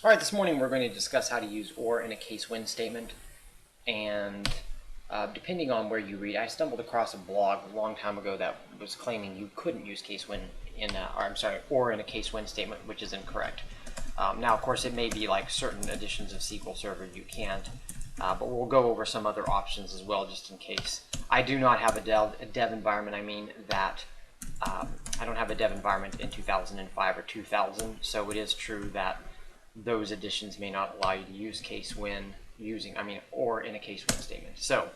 All right, this morning we're going to discuss how to use OR in a case when statement. And depending on where you read, I stumbled across a blog a long time ago that was claiming you couldn't use case when in, OR in a case when statement, which is incorrect. Now, of course, it may be like certain editions of SQL Server you can't, but we'll go over some other options as well, just in case. I do not have a dev environment. I mean that I don't have a dev environment in 2005 or 2000, so it is true that those editions may not allow you to use case when or in a case when statement. So,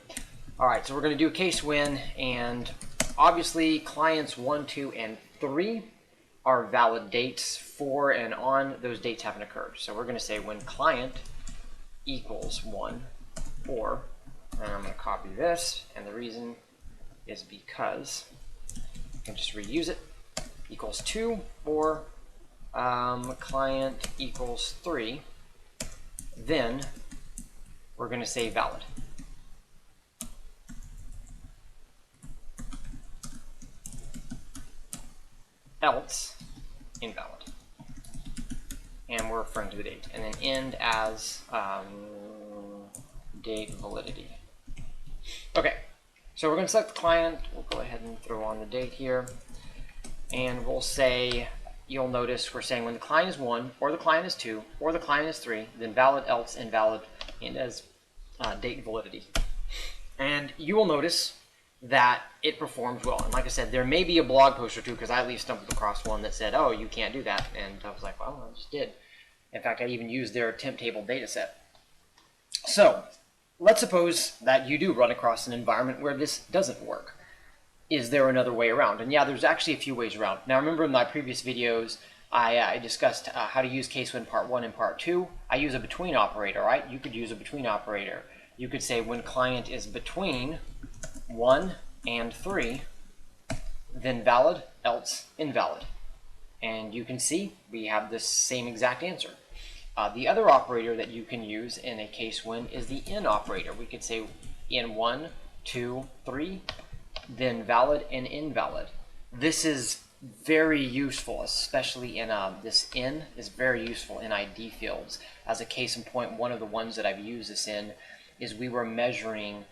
all right, so we're going to do a case when, and obviously clients 1, 2, and 3 are valid dates. 4 and on, those dates haven't occurred. So we're going to say when client equals 1, or, and I'm going to copy this, and the reason is because I can just reuse it, equals 2, or client equals 3, then we're going to say valid. Else invalid. And we're referring to the date. And then end as date validity. Okay, so we're going to select the client. We'll go ahead and throw on the date here. And we'll say, you'll notice we're saying when the client is 1, or the client is 2, or the client is 3, then valid, else, invalid, and as date validity. And you will notice that it performs well. And like I said, there may be a blog post or two, because I at least stumbled across one that said, oh, you can't do that. And I was like, well, I just did. In fact, I even used their temp table data set. So let's suppose that you do run across an environment where this doesn't work. Is there another way around? And yeah, there's actually a few ways around. Now, remember in my previous videos, I discussed how to use case when part 1 and part 2. I use a between operator, right? You could use a between operator. You could say when client is between 1 and 3, then valid, else invalid. And you can see we have this same exact answer. The other operator that you can use in a case when is the in operator. We could say in 1, 2, 3, then valid and invalid. This is very useful, especially in this in is very useful in ID fields. As a case in point, one of the ones that I've used this in is we were measuring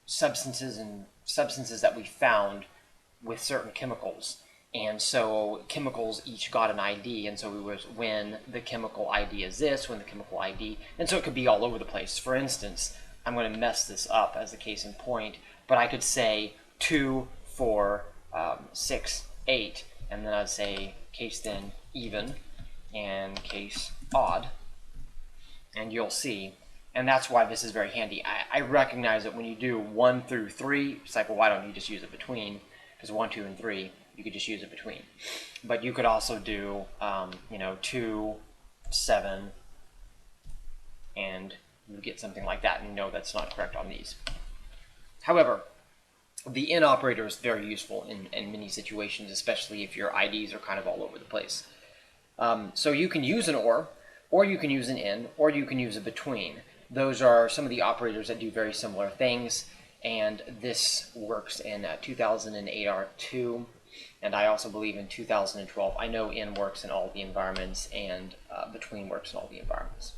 substances that we found with certain chemicals. And so chemicals each got an ID, and so it was when the chemical ID is this, when the chemical ID, and so it could be all over the place. For instance, I'm going to mess this up as a case in point, but I could say 2, 4, 6, 8, and then I'd say case then even and case odd, and you'll see. And that's why this is very handy. I recognize that when you do 1 through 3, it's like, well, why don't you just use a between? Because 1, 2, and 3, you could just use a between. But you could also do, 2, 7, and you get something like that, and no, that's not correct on these. However, the in operator is very useful in many situations, especially if your IDs are kind of all over the place. So you can use an or you can use an in, or you can use a between. Those are some of the operators that do very similar things, and this works in 2008 R2, and I also believe in 2012. I know in works in all the environments, and between works in all the environments.